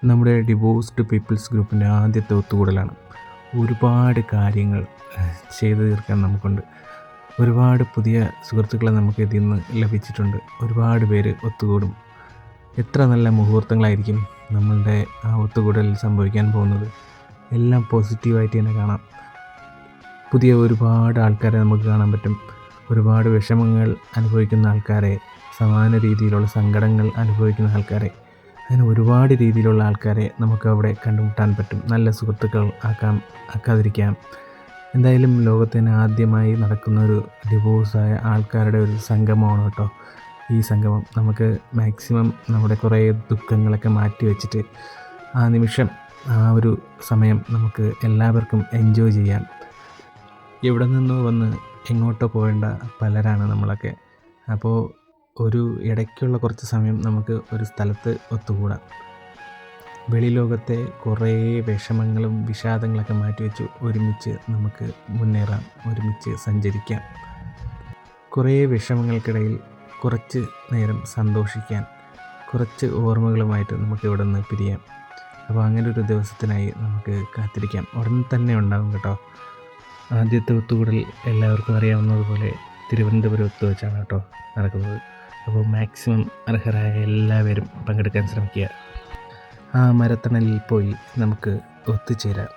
നമ്മുടെ divorced people's ഗ്രൂപ്പിൻ്റെ ആദ്യത്തെ ഒത്തുകൂടലാണ്. ഒരുപാട് കാര്യങ്ങൾ ചെയ്തു തീർക്കാൻ നമുക്കുണ്ട്. ഒരുപാട് പുതിയ സുഹൃത്തുക്കളെ നമുക്ക് ഇതിൽ നിന്ന് ലഭിച്ചിട്ടുണ്ട്. ഒരുപാട് പേര് ഒത്തുകൂടും. എത്ര നല്ല മുഹൂർത്തങ്ങളായിരിക്കും നമ്മളുടെ ആ ഒത്തുകൂടലിൽ സംഭവിക്കാൻ പോകുന്നത്. എല്ലാം പോസിറ്റീവായിട്ട് തന്നെ കാണാം. പുതിയ ഒരുപാട് ആൾക്കാരെ നമുക്ക് കാണാൻ പറ്റും. ഒരുപാട് വിഷമങ്ങൾ അനുഭവിക്കുന്ന ആൾക്കാരെ, സമാന രീതിയിലുള്ള സങ്കടങ്ങൾ അനുഭവിക്കുന്ന ആൾക്കാരെ, അങ്ങനെ ഒരുപാട് രീതിയിലുള്ള ആൾക്കാരെ നമുക്ക് അവിടെ കണ്ടുമുട്ടാൻ പറ്റും. നല്ല സുഹൃത്തുക്കൾ ആക്കാതിരിക്കാം. എന്തായാലും ലോകത്തിന് ആദ്യമായി നടക്കുന്ന ഒരു ഡിവോഴ്സായ ആൾക്കാരുടെ ഒരു സംഗമമാണ് കേട്ടോ ഈ സംഗമം. നമുക്ക് മാക്സിമം നമ്മുടെ കുറേ ദുഃഖങ്ങളൊക്കെ മാറ്റി വെച്ചിട്ട് ആ നിമിഷം, ആ ഒരു സമയം നമുക്ക് എല്ലാവർക്കും എൻജോയ് ചെയ്യാം. എവിടെ നിന്നോ വന്ന് എങ്ങോട്ടോ പോകേണ്ട പലരാണ് നമ്മളൊക്കെ. അപ്പോൾ ഒരു ഇടയ്ക്കുള്ള കുറച്ച് സമയം നമുക്ക് ഒരു സ്ഥലത്ത് ഒത്തുകൂടാം. വെളിലോകത്തെ കുറേ വിഷമങ്ങളും വിഷാദങ്ങളൊക്കെ മാറ്റിവെച്ച് ഒരുമിച്ച് നമുക്ക് മുന്നേറാം, ഒരുമിച്ച് സഞ്ചരിക്കാം. കുറേ വിഷമങ്ങൾക്കിടയിൽ കുറച്ച് നേരം സന്തോഷിക്കാൻ, കുറച്ച് ഓർമ്മകളുമായിട്ട് നമുക്ക് ഇവിടെ നിന്ന് പിരിയാം. അപ്പോൾ അങ്ങനെ ഒരു ദിവസത്തിനായി നമുക്ക് കാത്തിരിക്കാം. ഉടൻ തന്നെ ഉണ്ടാകും കേട്ടോ. ആദ്യത്തെ ഒത്തുകൂടൽ എല്ലാവർക്കും അറിയാവുന്നതുപോലെ തിരുവനന്തപുരത്ത് വെച്ചാണ് കേട്ടോ നടക്കുന്നത്. അപ്പോൾ മാക്സിമം അർഹരായ എല്ലാവരും പങ്കെടുക്കാൻ ശ്രമിക്കുക. ആ മരത്തണലിൽ പോയി നമുക്ക് ഒത്തുചേരാം.